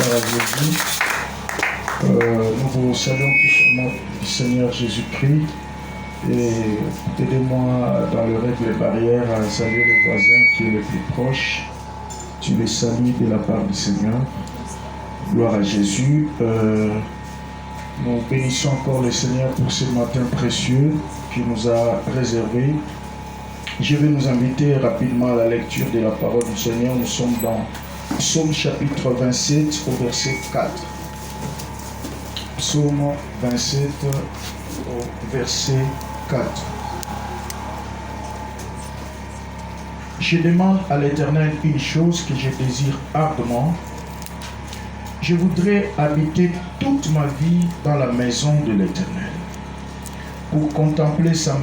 Gloire à Jésus. Nous vous saluons tous au nom du Seigneur Jésus-Christ. Et aidez-moi dans le règle des barrières à saluer les voisins qui est le plus proche. Tu les salues de la part du Seigneur. Gloire à Jésus. Nous bénissons encore le Seigneur pour ce matin précieux qu'il nous a réservé. Je vais nous inviter rapidement à la lecture de la parole du Seigneur. Nous sommes dans Psaume chapitre 27 au verset 4. Psaume 27 au verset 4. Je demande à l'Éternel une chose que je désire ardemment. Je voudrais habiter toute ma vie dans la maison de l'Éternel pour contempler sa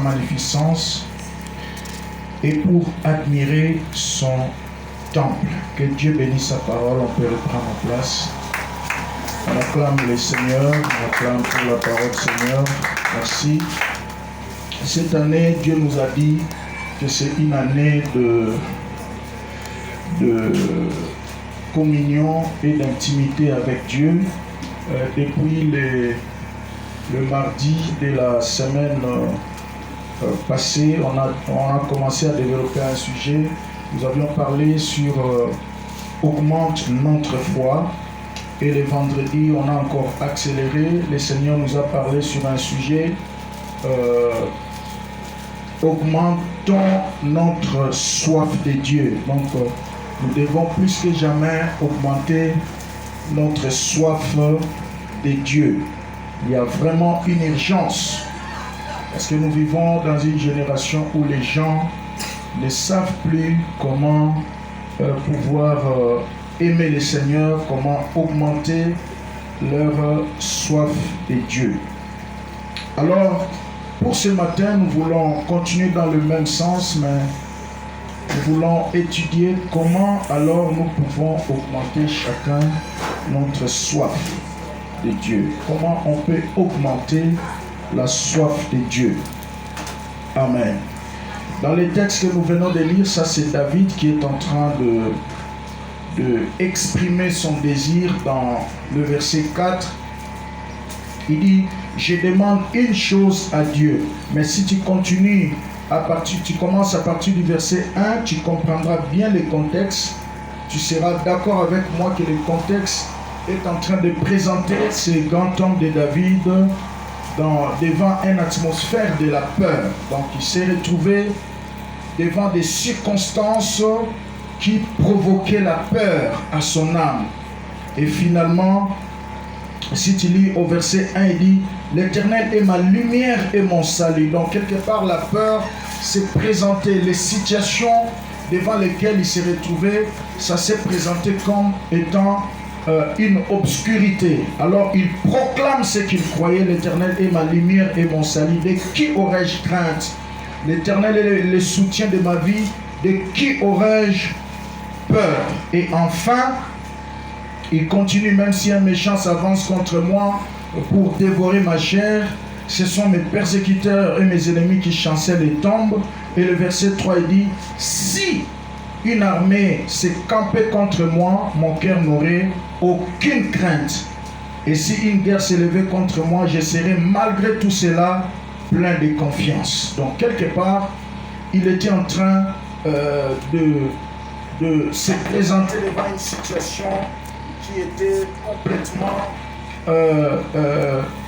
magnificence et pour admirer son temple. Que Dieu bénisse sa parole. On peut reprendre en place. On acclame le Seigneur, on acclame pour la parole Seigneur. Merci. Cette année, Dieu nous a dit que c'est une année de communion et d'intimité avec Dieu. Depuis le mardi de la semaine passée, on a commencé à développer un sujet. Nous avions parlé sur augmente notre foi. Et le vendredi, on a encore accéléré. Le Seigneur nous a parlé sur un sujet augmentons notre soif de Dieu. Donc, nous devons plus que jamais augmenter notre soif de Dieu. Il y a vraiment une urgence. Parce que nous vivons dans une génération où les gens ne savent plus comment pouvoir aimer le Seigneur, comment augmenter leur soif de Dieu. Alors, pour ce matin, nous voulons continuer dans le même sens, mais nous voulons étudier comment alors nous pouvons augmenter chacun notre soif de Dieu. Comment on peut augmenter la soif de Dieu. Amen. Dans les textes que nous venons de lire, ça c'est David qui est en train de exprimer son désir dans le verset 4. Il dit, je demande une chose à Dieu. Mais si tu continues, tu commences à partir du verset 1, tu comprendras bien le contexte. Tu seras d'accord avec moi que le contexte est en train de présenter ce grand homme de David devant une atmosphère de la peur. Donc il s'est retrouvé devant des circonstances qui provoquait la peur à son âme. Et finalement, si tu lis au verset 1, il dit « L'Éternel est ma lumière et mon salut ». Donc quelque part, la peur s'est présentée. Les situations devant lesquelles il s'est retrouvé, ça s'est présenté comme étant une obscurité. Alors il proclame ce qu'il croyait. « L'Éternel est ma lumière et mon salut. De qui aurais-je crainte? L'Éternel est le soutien de ma vie. De qui aurais-je peur? » Et enfin, il continue, même si un méchant s'avance contre moi pour dévorer ma chair, ce sont mes persécuteurs et mes ennemis qui chancellent et tombent. Et le verset 3, il dit, si une armée s'est campée contre moi, mon cœur n'aurait aucune crainte. Et si une guerre s'est levée contre moi, je serai malgré tout cela plein de confiance. Donc quelque part, il était en train de se présenter devant une situation qui était complètement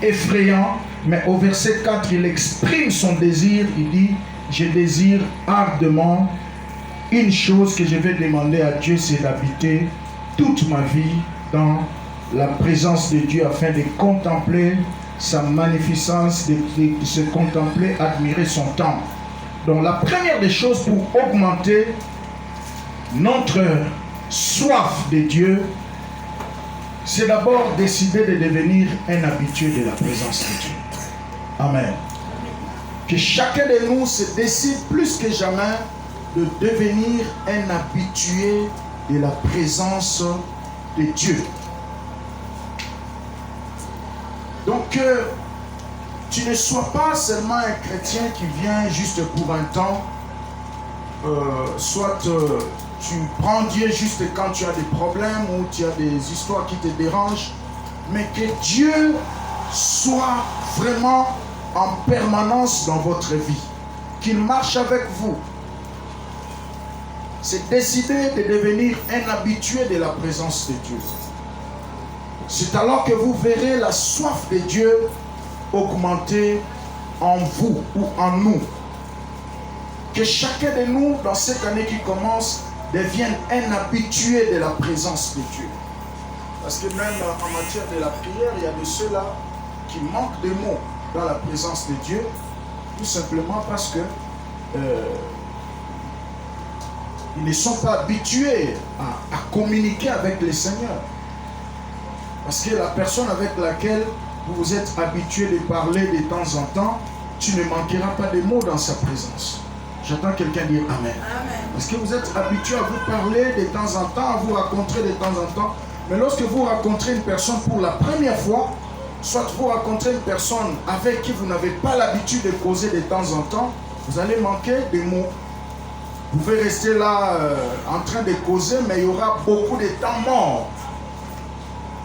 effrayant. Mais au verset 4, il exprime son désir. Il dit, je désire ardemment une chose que je vais demander à Dieu, c'est d'habiter toute ma vie dans la présence de Dieu afin de contempler sa magnificence, de se contempler, admirer son temple. Donc la première des choses pour augmenter notre soif de Dieu, c'est d'abord décider de devenir un habitué de la présence de Dieu. Amen. Que chacun de nous se décide plus que jamais de devenir un habitué de la présence de Dieu. Donc, tu ne sois pas seulement un chrétien qui vient juste pour un temps, soit tu prends Dieu juste quand tu as des problèmes ou tu as des histoires qui te dérangent, mais que Dieu soit vraiment en permanence dans votre vie, qu'il marche avec vous. C'est décider de devenir un habitué de la présence de Dieu. C'est alors que vous verrez la soif de Dieu augmenter en vous ou en nous. Que chacun de nous, dans cette année qui commence, devienne un habitué de la présence de Dieu. Parce que même en matière de la prière, il y a de ceux-là qui manquent de mots dans la présence de Dieu, tout simplement parce que ils ne sont pas habitués à communiquer avec le Seigneur. Parce que la personne avec laquelle vous vous êtes habitué de parler de temps en temps, tu ne manqueras pas de mots dans sa présence. J'entends quelqu'un dire Amen. Amen. Parce que vous êtes habitué à vous parler de temps en temps, à vous rencontrer de temps en temps. Mais lorsque vous rencontrez une personne pour la première fois, soit vous rencontrez une personne avec qui vous n'avez pas l'habitude de causer de temps en temps, vous allez manquer de mots. Vous pouvez rester là en train de causer, mais il y aura beaucoup de temps mort.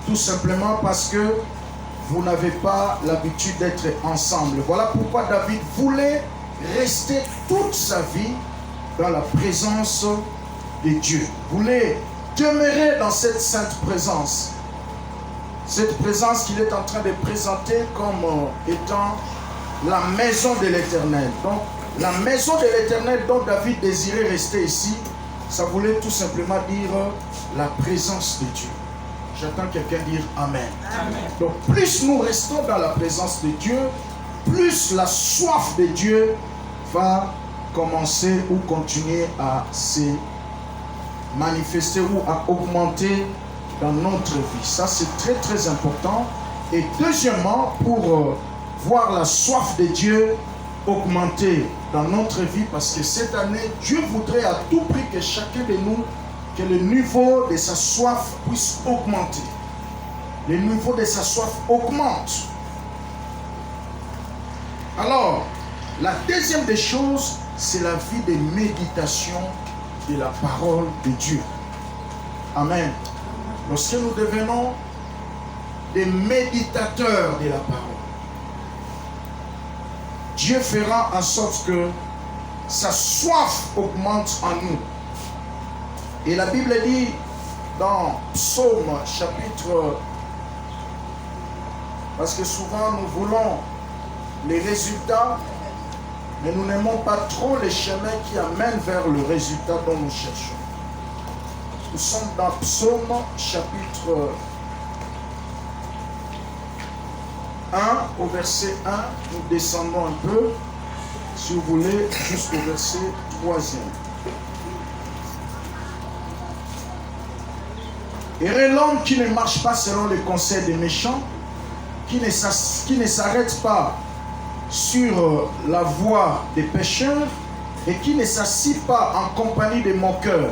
Tout simplement parce que vous n'avez pas l'habitude d'être ensemble. Voilà pourquoi David voulait rester toute sa vie dans la présence de Dieu. Voulait demeurer dans cette sainte présence. Cette présence qu'il est en train de présenter comme étant la maison de l'Éternel. Donc, la maison de l'Éternel dont David désirait rester ici, ça voulait tout simplement dire la présence de Dieu. J'entends quelqu'un dire Amen. Amen. Donc, plus nous restons dans la présence de Dieu, plus la soif de Dieu va commencer ou continuer à se manifester ou à augmenter dans notre vie. Ça, c'est très très important. Et deuxièmement, pour voir la soif de Dieu augmenter dans notre vie, parce que cette année, Dieu voudrait à tout prix que chacun de nous, que le niveau de sa soif puisse augmenter. Le niveau de sa soif augmente. Alors, la deuxième des choses, c'est la vie de méditation de la parole de Dieu. Amen. Lorsque nous devenons des méditateurs de la parole, Dieu fera en sorte que sa soif augmente en nous. Et la Bible dit dans Psaume chapitre, parce que souvent nous voulons les résultats, mais nous n'aimons pas trop les chemins qui amènent vers le résultat dont nous cherchons. Nous sommes dans Psaume chapitre 1, au verset 1, nous descendons un peu, si vous voulez, jusqu'au verset 3e. Heureux l'homme qui ne marche pas selon les conseils des méchants, qui ne s'arrête pas sur la voie des pécheurs et qui ne s'assit pas en compagnie des moqueurs,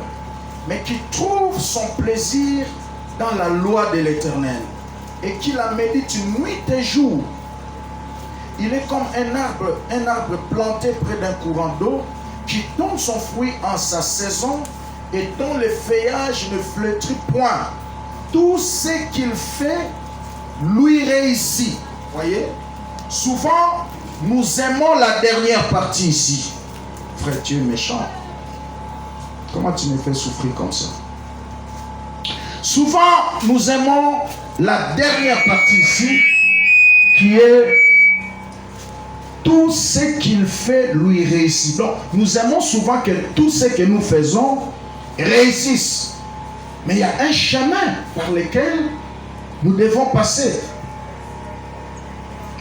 mais qui trouve son plaisir dans la loi de l'Éternel et qui la médite nuit et jour. Il est comme un arbre planté près d'un courant d'eau qui donne son fruit en sa saison et dont le feuillage ne flétrit point. Tout ce qu'il fait lui réussit. Voyez? Souvent, nous aimons la dernière partie ici. Frère, tu es méchant. Comment tu me fais souffrir comme ça? Souvent, nous aimons la dernière partie ici, qui est tout ce qu'il fait lui réussit. Donc, nous aimons souvent que tout ce que nous faisons réussisse. Mais il y a un chemin par lequel nous devons passer.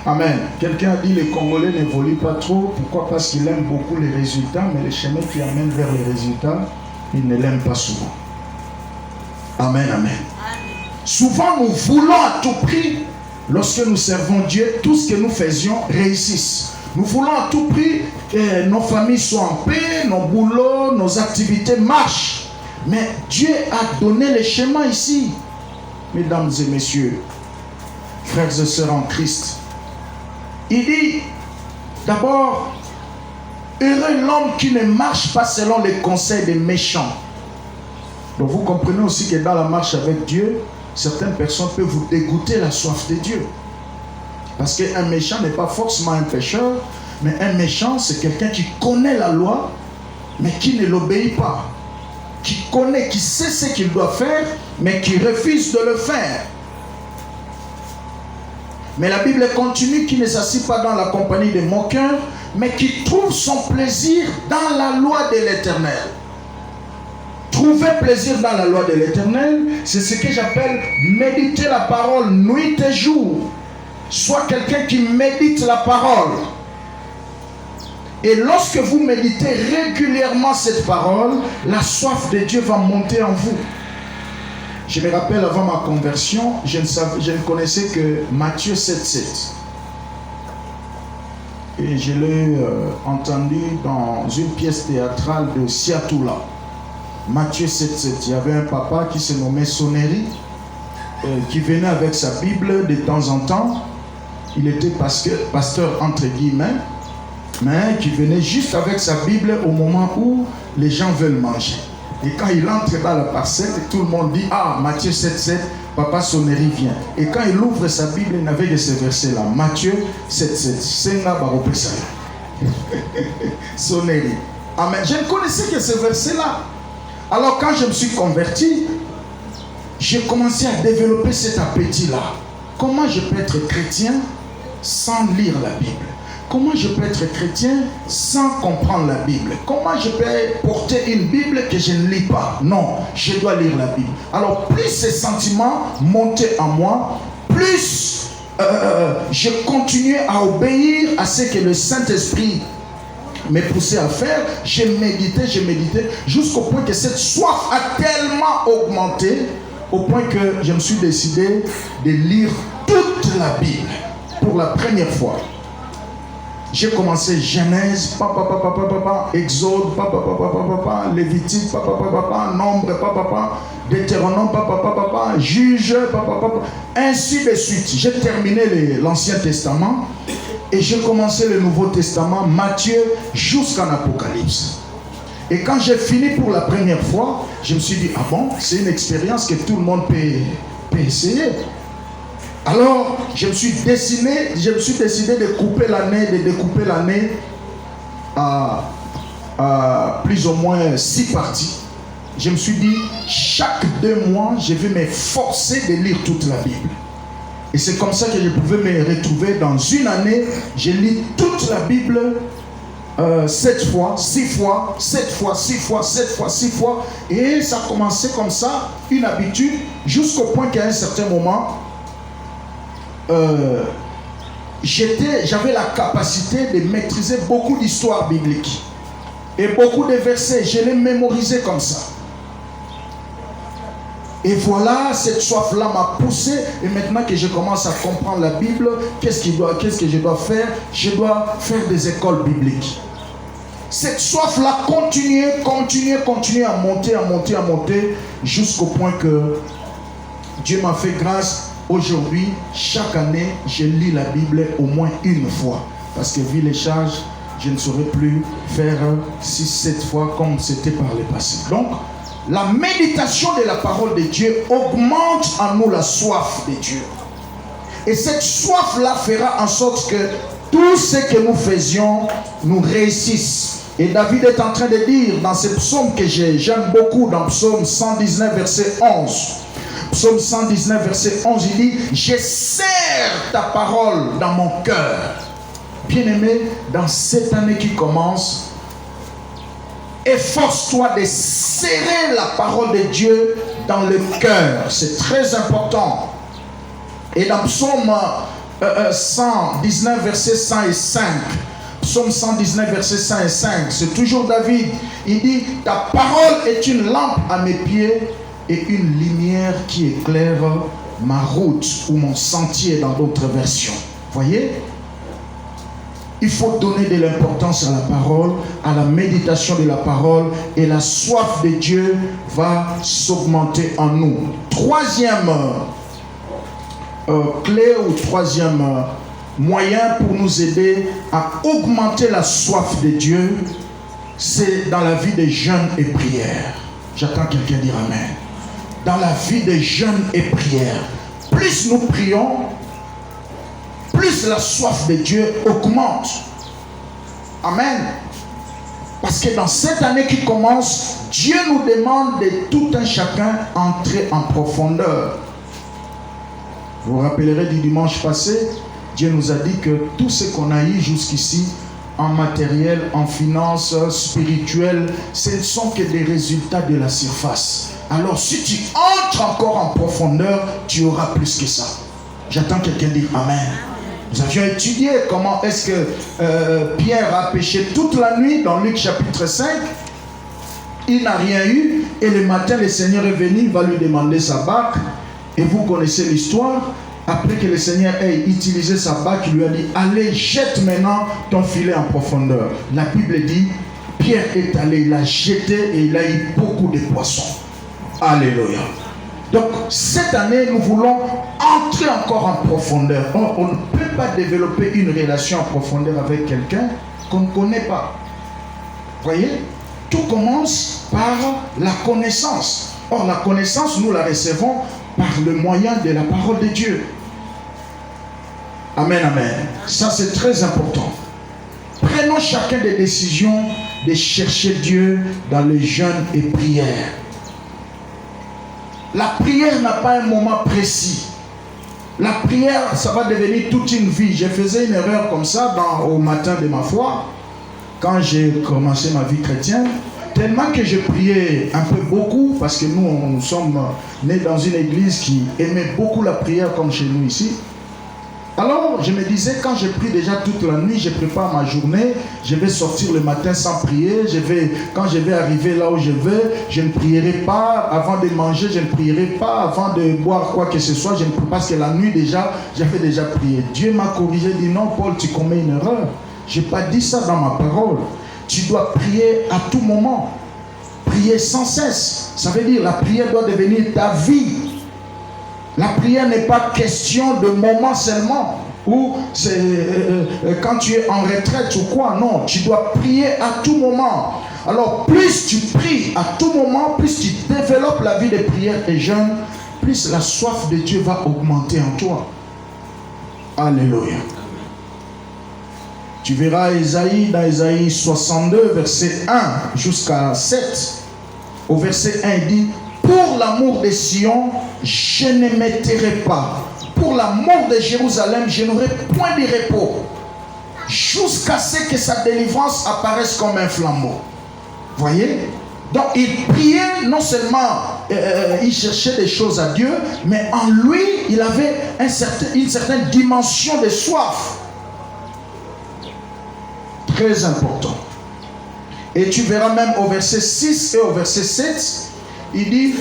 Amen. Quelqu'un a dit les Congolais n'évoluent pas trop. Pourquoi? Parce qu'ils aiment beaucoup les résultats, mais les chemins qui amènent vers les résultats, ils ne l'aiment pas souvent. Amen, amen. Amen. Souvent, nous voulons à tout prix, lorsque nous servons Dieu, tout ce que nous faisions réussisse. Nous voulons à tout prix que nos familles soient en paix, nos boulots, nos activités marchent. Mais Dieu a donné les chemins ici. Mesdames et messieurs, frères et sœurs en Christ, il dit d'abord, heureux l'homme qui ne marche pas selon les conseils des méchants. Donc vous comprenez aussi que dans la marche avec Dieu, certaines personnes peuvent vous dégoûter la soif de Dieu. Parce qu'un méchant n'est pas forcément un pécheur, mais un méchant, c'est quelqu'un qui connaît la loi, mais qui ne l'obéit pas. Qui connaît, qui sait ce qu'il doit faire, mais qui refuse de le faire. Mais la Bible continue, qui ne s'assied pas dans la compagnie des moqueurs, mais qui trouve son plaisir dans la loi de l'Éternel. Trouver plaisir dans la loi de l'Éternel, c'est ce que j'appelle méditer la parole nuit et jour. Soit quelqu'un qui médite la parole. Et lorsque vous méditez régulièrement cette parole, la soif de Dieu va monter en vous. Je me rappelle, avant ma conversion, je ne connaissais que Matthieu 7,7. Et je l'ai entendu dans une pièce théâtrale de Siatoula. Matthieu 7,7. Il y avait un papa qui se nommait Sonnery, qui venait avec sa Bible de temps en temps. Il était pasteur entre guillemets, mais qui venait juste avec sa Bible au moment où les gens veulent manger. Et quand il entre dans la parcelle, tout le monde dit: ah, Matthieu 7,7, papa Sonnery vient. Et quand il ouvre sa Bible, il n'avait que ce verset-là. Matthieu 7,7. Senga Baropesa. Sonnery. Amen. Je ne connaissais que ce verset-là. Alors quand je me suis converti, j'ai commencé à développer cet appétit-là. Comment je peux être chrétien sans lire la Bible? Comment je peux être chrétien sans comprendre la Bible? Comment je peux porter une Bible que je ne lis pas? Non, je dois lire la Bible. Alors plus ces sentiments montaient en moi, plus je continuais à obéir à ce que le Saint-Esprit me poussait à faire. Je méditais, jusqu'au point que cette soif a tellement augmenté, au point que je me suis décidé de lire toute la Bible pour la première fois. J'ai commencé Genèse, Exode, Lévitique, Nombre, Deutéronome, Juge, ainsi de suite. J'ai terminé l'Ancien Testament et j'ai commencé le Nouveau Testament, Matthieu jusqu'en Apocalypse. Et quand j'ai fini pour la première fois, je me suis dit: ah bon, c'est une expérience que tout le monde peut essayer. Alors, je me suis décidé de découper l'année à plus ou moins 6 parties. Je me suis dit, chaque 2 mois, je vais m'efforcer de lire toute la Bible. Et c'est comme ça que je pouvais me retrouver dans une année. Je lis toute la Bible 7 fois, 6 fois, 7 fois, 6 fois, 7 fois, 6 fois. Et ça a commencé comme ça, une habitude, jusqu'au point qu'à un certain moment, j'avais la capacité de maîtriser beaucoup d'histoires bibliques et beaucoup de versets. Je les mémorisais comme ça. Et voilà, cette soif-là m'a poussé. Et maintenant que je commence à comprendre la Bible, qu'est-ce que je dois faire? Je dois faire des écoles bibliques. Cette soif-là continue à monter, jusqu'au point que Dieu m'a fait grâce. Aujourd'hui, chaque année, je lis la Bible au moins une fois. Parce que vu les charges, je ne saurais plus faire 6-7 fois comme c'était par le passé. Donc, la méditation de la parole de Dieu augmente en nous la soif de Dieu. Et cette soif-là fera en sorte que tout ce que nous faisions nous réussisse. Et David est en train de dire dans ce psaume que j'aime beaucoup, dans Psaume 119, verset 11. Psaume 119, verset 11, il dit: je serre ta parole dans mon cœur. Bien-aimé, dans cette année qui commence, efforce-toi de serrer la parole de Dieu dans le cœur. C'est très important. Et dans Psaume 119, verset 105, Psaume 119, verset 105, c'est toujours David. Il dit: ta parole est une lampe à mes pieds et une lumière qui éclaire ma route ou mon sentier dans d'autres versions. Voyez? Il faut donner de l'importance à la parole, à la méditation de la parole, et la soif de Dieu va s'augmenter en nous. Troisième clé ou troisième moyen pour nous aider à augmenter la soif de Dieu, c'est dans la vie de jeûne et prière. J'attends quelqu'un dire Amen. Dans la vie de jeûne et prière, plus nous prions, plus la soif de Dieu augmente. Amen. Parce que dans cette année qui commence, Dieu nous demande de tout un chacun entrer en profondeur. Vous vous rappellerez du dimanche passé, Dieu nous a dit que tout ce qu'on a eu jusqu'ici, en matériel, en finances, spirituel, ce ne sont que des résultats de la surface. Alors si tu entres encore en profondeur, tu auras plus que ça. J'attends quelqu'un dire Amen. Nous avions étudié comment est-ce que Pierre a péché toute la nuit dans Luc chapitre 5. Il n'a rien eu et le matin le Seigneur est venu, il va lui demander sa barque. Et vous connaissez l'histoire. Après que le Seigneur ait utilisé sa barque, il lui a dit allez, jette maintenant ton filet en profondeur. La Bible dit Pierre est allé, il a jeté et il a eu beaucoup de poissons. Alléluia. Donc cette année nous voulons entrer encore en profondeur. On ne peut pas développer une relation en profondeur avec quelqu'un qu'on ne connaît pas. Voyez, tout commence par la connaissance. Or la connaissance nous la recevons par le moyen de la parole de Dieu. Amen, amen. Ça c'est très important. Prenons chacun des décisions de chercher Dieu dans le jeûne et prière. La prière n'a pas un moment précis. La prière, ça va devenir toute une vie. Je faisais une erreur comme ça au matin de ma foi, quand j'ai commencé ma vie chrétienne, tellement que je priais un peu beaucoup, parce que nous sommes nés dans une église qui aimait beaucoup la prière comme chez nous ici. Alors je me disais, quand je prie déjà toute la nuit, je prépare ma journée, je vais sortir le matin sans prier, quand je vais arriver là où je vais, je ne prierai pas, avant de manger, je ne prierai pas, avant de boire quoi que ce soit, je ne prie pas, parce que la nuit déjà, j'avais déjà prié. Dieu m'a corrigé, dit non Paul, tu commets une erreur. Je n'ai pas dit ça dans ma parole. Tu dois prier à tout moment, prier sans cesse. Ça veut dire la prière doit devenir ta vie. La prière n'est pas question de moment seulement, ou c'est quand tu es en retraite ou quoi. Non, tu dois prier à tout moment. Alors plus tu pries à tout moment, plus tu développes la vie de prière et jeûne, plus la soif de Dieu va augmenter en toi. Alléluia. Tu verras dans Ésaïe 62, verset 1 jusqu'à 7. Au verset 1, il dit pour l'amour de Sion, je ne me tairai pas. Pour l'amour de Jérusalem, je n'aurai point de repos. Jusqu'à ce que sa délivrance apparaisse comme un flambeau. Voyez? Donc il priait, non seulement il cherchait des choses à Dieu, mais en lui, il avait une certaine dimension de soif. Très important. Et tu verras même au verset 6 et au verset 7, il dit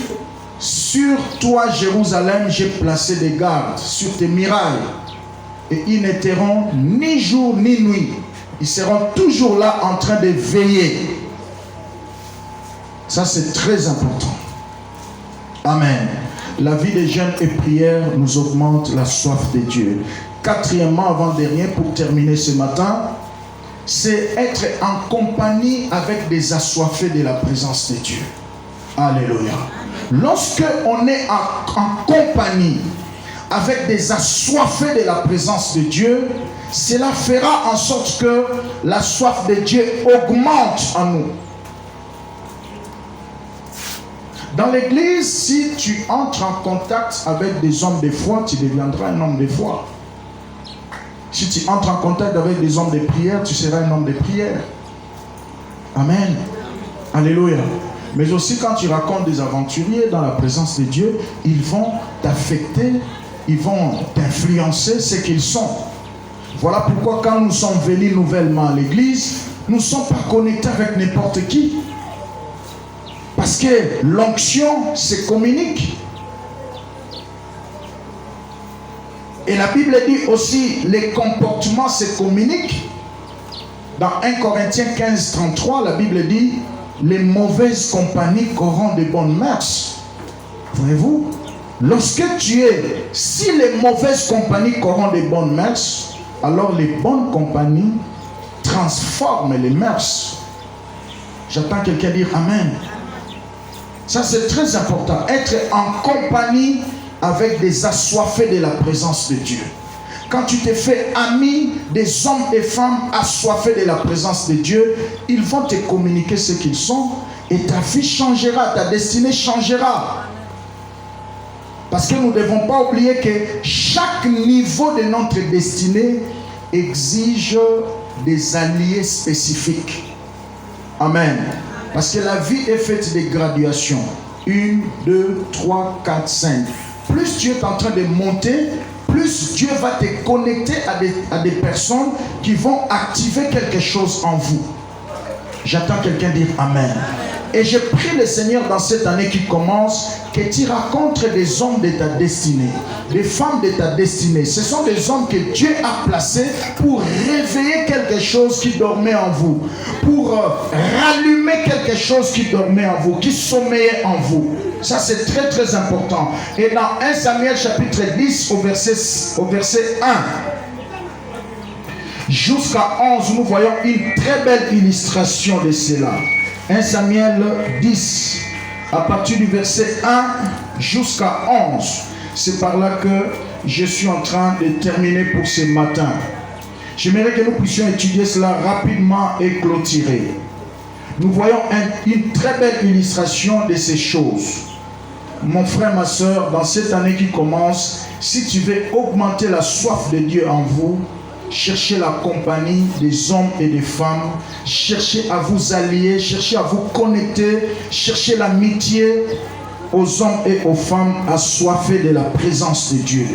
sur toi Jérusalem j'ai placé des gardes sur tes murailles et ils n'éteront ni jour ni nuit, ils seront toujours là en train de veiller. Ça c'est très important. Amen. La vie de jeûne et prière nous augmente la soif de Dieu. Quatrièmement, avant-dernier, pour terminer ce matin, c'est être en compagnie avec des assoiffés de la présence de Dieu. Alléluia. Lorsque on est en compagnie avec des assoiffés de la présence de Dieu, cela fera en sorte que la soif de Dieu augmente en nous. Dans l'église, si tu entres en contact avec des hommes de foi, tu deviendras un homme de foi. Si tu entres en contact avec des hommes de prière, tu seras un homme de prière. Amen. Alléluia. Mais aussi quand tu racontes des aventuriers dans la présence de Dieu, ils vont t'affecter, ils vont t'influencer ce qu'ils sont. Voilà pourquoi quand nous sommes venus nouvellement à l'église, nous ne sommes pas connectés avec n'importe qui. Parce que l'onction se communique. Et la Bible dit aussi, les comportements se communiquent. Dans 1 Corinthiens 15, 33, la Bible dit, les mauvaises compagnies corrompent de bonnes mœurs. Voyez-vous? Si les mauvaises compagnies corrompent de bonnes mœurs, alors les bonnes compagnies transforment les mœurs. J'attends quelqu'un dire Amen. Ça, c'est très important. Être en compagnie avec des assoiffés de la présence de Dieu. Quand tu te fais ami des hommes et femmes assoiffés de la présence de Dieu, ils vont te communiquer ce qu'ils sont et ta vie changera, ta destinée changera. Parce que nous ne devons pas oublier que chaque niveau de notre destinée exige des alliés spécifiques. Amen. Parce que la vie est faite de graduations. 1, 2, 3, 4, 5. Plus tu es en train de monter, plus Dieu va te connecter à des personnes qui vont activer quelque chose en vous. J'attends quelqu'un dire Amen. Et je prie le Seigneur dans cette année qui commence que tu rencontres des hommes de ta destinée, des femmes de ta destinée. Ce sont des hommes que Dieu a placés pour réveiller quelque chose qui dormait en vous, pour rallumer quelque chose qui dormait en vous, qui sommeillait en vous. Ça, c'est très très important. Et dans 1 Samuel chapitre 10 au verset 1 jusqu'à 11, nous voyons une très belle illustration de cela. 1 Samuel 10, à partir du verset 1 jusqu'à 11. C'est par là que je suis en train de terminer pour ce matin. J'aimerais que nous puissions étudier cela rapidement et clôturer. Nous voyons une très belle illustration de ces choses. Mon frère, ma soeur, dans cette année qui commence, si tu veux augmenter la soif de Dieu en vous, cherchez la compagnie des hommes et des femmes, cherchez à vous allier, cherchez à vous connecter, cherchez l'amitié aux hommes et aux femmes assoiffés de la présence de Dieu.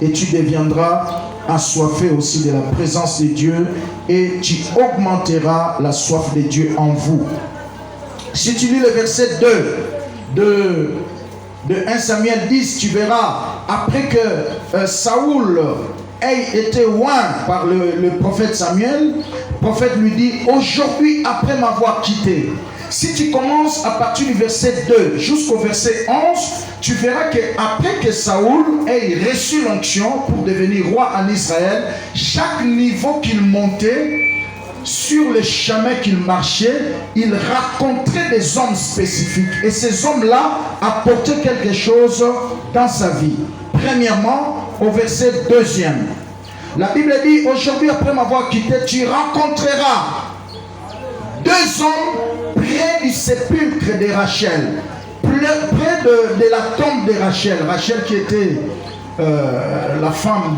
Et tu deviendras assoiffé aussi de la présence de Dieu et tu augmenteras la soif de Dieu en vous. Si tu lis le verset 2 de 1 Samuel 10, tu verras, après que Saoul ait été oint par le prophète Samuel, le prophète lui dit, aujourd'hui, après m'avoir quitté. Si tu commences à partir du verset 2 jusqu'au verset 11, tu verras qu'après que Saoul ait reçu l'onction pour devenir roi en Israël, chaque niveau qu'il montait, sur le chemin qu'il marchait, il rencontrait des hommes spécifiques. Et ces hommes-là apportaient quelque chose dans sa vie. Premièrement, au verset 2, la Bible dit, aujourd'hui après m'avoir quitté, tu rencontreras 2 hommes près du sépulcre de Rachel, près de la tombe de Rachel. Rachel qui était la femme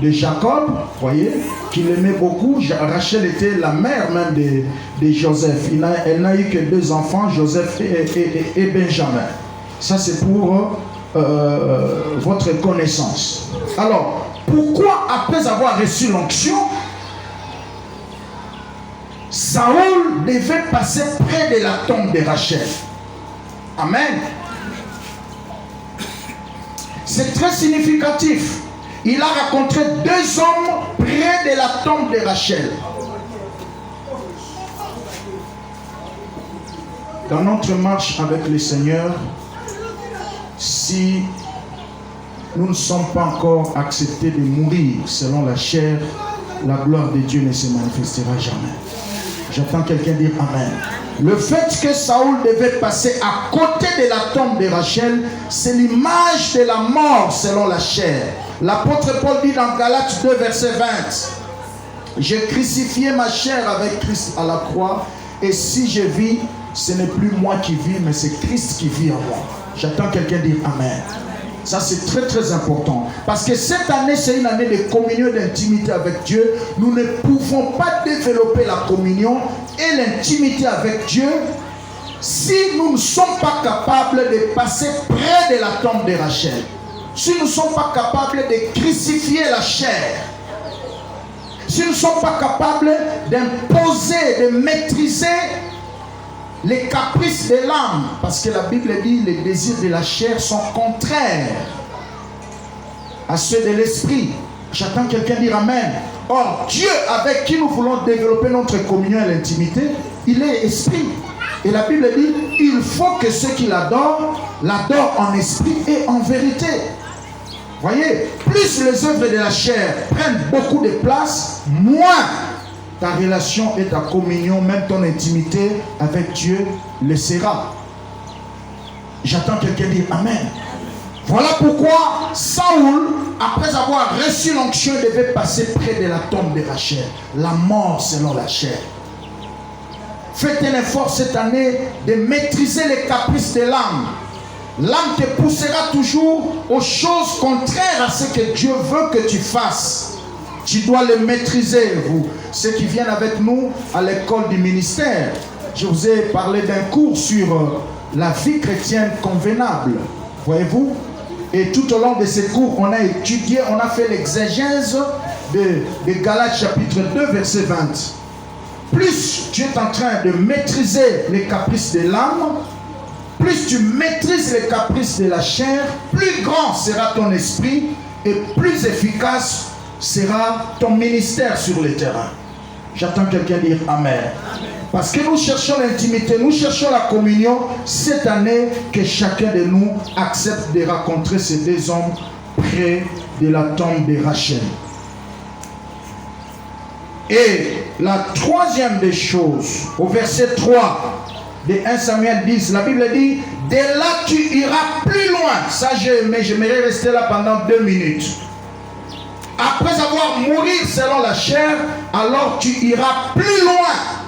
de Jacob, voyez, qu'il aimait beaucoup. Rachel était la mère même de Joseph. Elle n'a eu que 2 enfants, Joseph et Benjamin. Ça c'est pour votre connaissance. Alors, pourquoi après avoir reçu l'onction, Saoul devait passer près de la tombe de Rachel? Amen. C'est très significatif. Il a rencontré 2 hommes près de la tombe de Rachel. Dans notre marche avec le Seigneur, si nous ne sommes pas encore acceptés de mourir selon la chair, la gloire de Dieu ne se manifestera jamais. J'attends quelqu'un dire Amen. Le fait que Saoul devait passer à côté de la tombe de Rachel, c'est l'image de la mort selon la chair. L'apôtre Paul dit dans Galates 2, verset 20, « J'ai crucifié ma chair avec Christ à la croix, et si je vis, ce n'est plus moi qui vis, mais c'est Christ qui vit en moi. » J'attends quelqu'un dire Amen. Ça, c'est très très important. Parce que cette année, c'est une année de communion, d'intimité avec Dieu. Nous ne pouvons pas développer la communion et l'intimité avec Dieu si nous ne sommes pas capables de passer près de la tombe de Rachel. Si nous ne sommes pas capables de crucifier la chair. Si nous ne sommes pas capables d'imposer, de maîtriser les caprices de l'âme, parce que la Bible dit les désirs de la chair sont contraires à ceux de l'esprit. J'attends quelqu'un dire Amen. Or, Dieu avec qui nous voulons développer notre communion et l'intimité, il est esprit. Et la Bible dit, il faut que ceux qui l'adorent en esprit et en vérité. Voyez, plus les œuvres de la chair prennent beaucoup de place, moins ta relation et ta communion, même ton intimité avec Dieu le sera. J'attends quelqu'un dire Amen. Voilà pourquoi Saoul, après avoir reçu l'onction, devait passer près de la tombe de Rachel. La mort selon la chair. Faites un effort cette année de maîtriser les caprices de l'âme. L'âme te poussera toujours aux choses contraires à ce que Dieu veut que tu fasses. Tu dois les maîtriser, vous. Ceux qui viennent avec nous à l'école du ministère. Je vous ai parlé d'un cours sur la vie chrétienne convenable. Voyez-vous? Et tout au long de ces cours, on a étudié, on a fait l'exégèse de Galates chapitre 2, verset 20. Plus tu es en train de maîtriser les caprices de l'âme, plus tu maîtrises les caprices de la chair, plus grand sera ton esprit et plus efficace sera ton ministère sur le terrain. J'attends quelqu'un dire Amen. Parce que nous cherchons l'intimité, nous cherchons la communion. Cette année, que chacun de nous accepte de rencontrer ces deux hommes près de la tombe de Rachel. Et la troisième des choses, au verset 3 de 1 Samuel 10, la Bible dit, dès là tu iras plus loin. Ça, j'aimerais rester là pendant 2 minutes. Après avoir mouru selon la chair, alors tu iras plus loin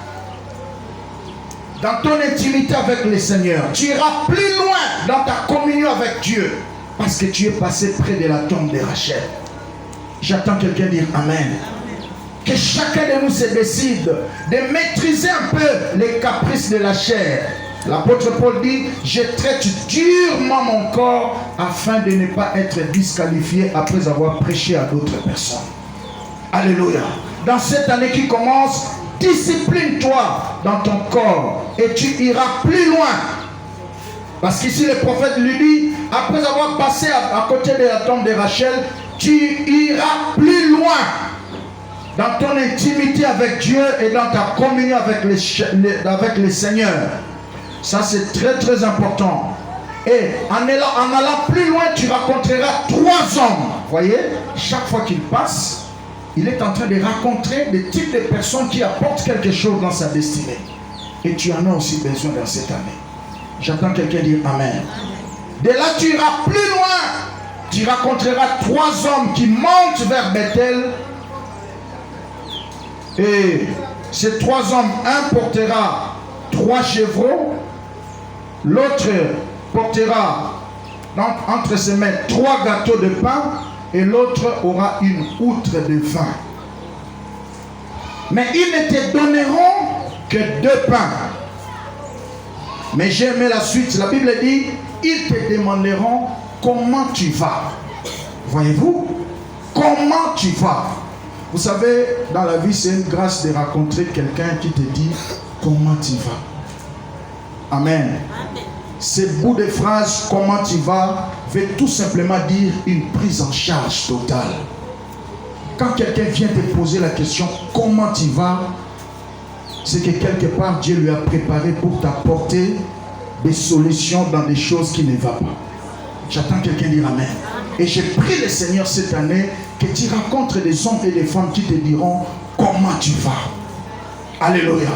dans ton intimité avec le Seigneur. Tu iras plus loin dans ta communion avec Dieu, parce que tu es passé près de la tombe de Rachel. J'attends quelqu'un dire Amen. Que chacun de nous se décide de maîtriser un peu les caprices de la chair. L'apôtre Paul dit, je traite durement mon corps afin de ne pas être disqualifié après avoir prêché à d'autres personnes. Alléluia. Dans cette année qui commence, discipline-toi dans ton corps et tu iras plus loin. Parce qu'ici le prophète lui dit, après avoir passé à côté de la tombe de Rachel, tu iras plus loin dans ton intimité avec Dieu et dans ta communion avec le Seigneur. Ça c'est très très important. Et en allant plus loin, tu rencontreras 3 hommes. Voyez, chaque fois qu'il passe, il est en train de rencontrer des types de personnes qui apportent quelque chose dans sa destinée. Et tu en as aussi besoin dans cette année. J'attends quelqu'un dire Amen. De là, tu iras plus loin. Tu rencontreras 3 hommes qui montent vers Bethel. Et ces 3 hommes, un portera 3 chevreaux, l'autre portera donc entre ses mains 3 gâteaux de pain et l'autre aura une outre de vin. Mais ils ne te donneront que 2 pains. Mais j'ai aimé la suite. La Bible dit, ils te demanderont comment tu vas. Voyez-vous? Comment tu vas? Vous savez, dans la vie, c'est une grâce de rencontrer quelqu'un qui te dit comment tu vas. Amen. Ce bout de phrase, comment tu vas, veut tout simplement dire une prise en charge totale. Quand quelqu'un vient te poser la question, comment tu vas, c'est que quelque part, Dieu lui a préparé pour t'apporter des solutions dans des choses qui ne vont pas. J'attends quelqu'un dire Amen. Et je prie le Seigneur cette année que tu rencontres des hommes et des femmes qui te diront comment tu vas. Alléluia.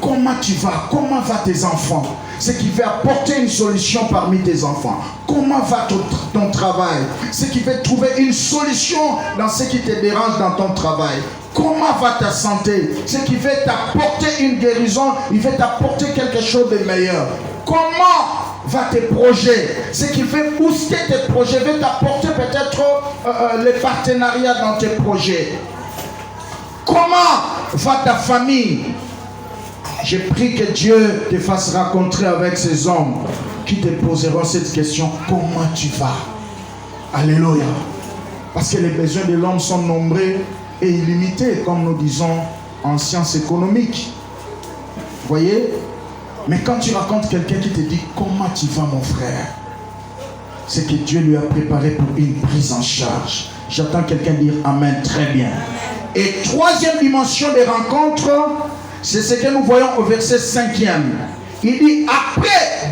Comment tu vas? Comment vont tes enfants? Ce qui va apporter une solution parmi tes enfants. Comment va ton travail? Ce qui va trouver une solution dans ce qui te dérange dans ton travail. Comment va ta santé? Ce qui va t'apporter une guérison, il va t'apporter quelque chose de meilleur. Comment va tes projets? Ce qui fait booster tes projets, va t'apporter peut-être les partenariats dans tes projets. Comment va ta famille? Je prie que Dieu te fasse rencontrer avec ces hommes qui te poseront cette question. Comment tu vas? Alléluia. Parce que les besoins de l'homme sont nombreux et illimités, comme nous disons en sciences économiques. Vous voyez? Mais quand tu rencontres quelqu'un qui te dit comment tu vas mon frère, c'est que Dieu lui a préparé pour une prise en charge. J'entends quelqu'un dire Amen, très bien. Et troisième dimension des rencontres, c'est ce que nous voyons au verset 5e. Il dit après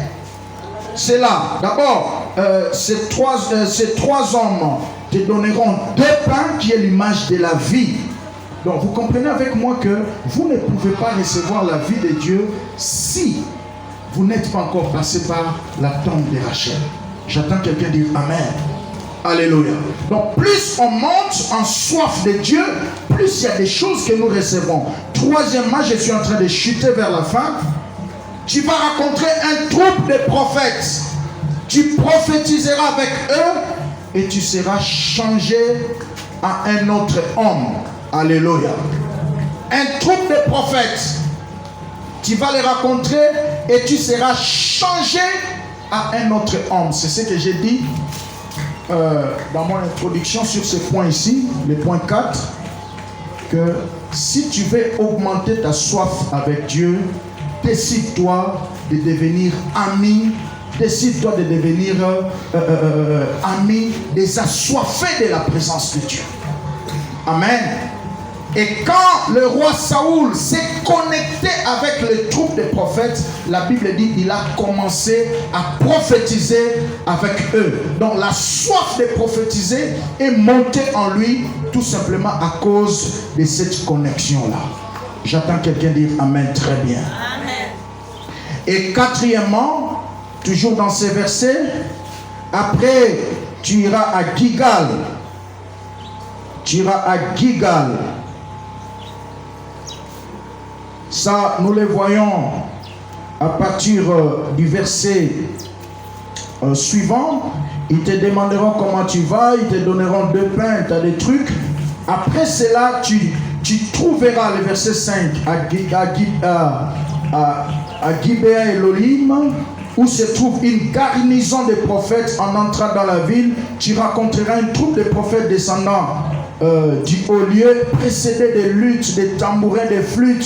cela, d'abord, ces trois hommes te donneront 2 pains qui est l'image de la vie. Donc vous comprenez avec moi que vous ne pouvez pas recevoir la vie de Dieu si vous n'êtes pas encore passé par la tombe de Rachel. J'attends quelqu'un dire Amen. Alléluia. Donc plus on monte en soif de Dieu, plus il y a des choses que nous recevons. Troisièmement, je suis en train de chuter vers la fin. Tu vas rencontrer un groupe de prophètes. Tu prophétiseras avec eux et tu seras changé à un autre homme. Alléluia. Un groupe de prophètes. Tu vas les rencontrer et tu seras changé à un autre homme. C'est ce que j'ai dit dans mon introduction sur ce point ici, le point 4, que si tu veux augmenter ta soif avec Dieu, décide-toi de devenir ami, décide-toi de devenir ami des assoiffés de la présence de Dieu. Amen. Et quand le roi Saoul s'est connecté avec le troupe des prophètes, la Bible dit qu'il a commencé à prophétiser avec eux. Donc la soif de prophétiser est montée en lui tout simplement à cause de cette connexion-là. J'attends quelqu'un dire Amen très bien. Amen. Et quatrièmement, toujours dans ces versets, après tu iras à Gilgal. Tu iras à Gilgal. Ça, nous les voyons à partir du verset suivant. Ils te demanderont comment tu vas, ils te donneront 2 pains, tu as des trucs. Après cela, tu trouveras le verset 5 à Gibéa et Lolim, où se trouve une garnison de prophètes. En entrant dans la ville, tu rencontreras une troupe de prophètes descendant du haut lieu, précédés de luttes, de tambourins, de flûtes,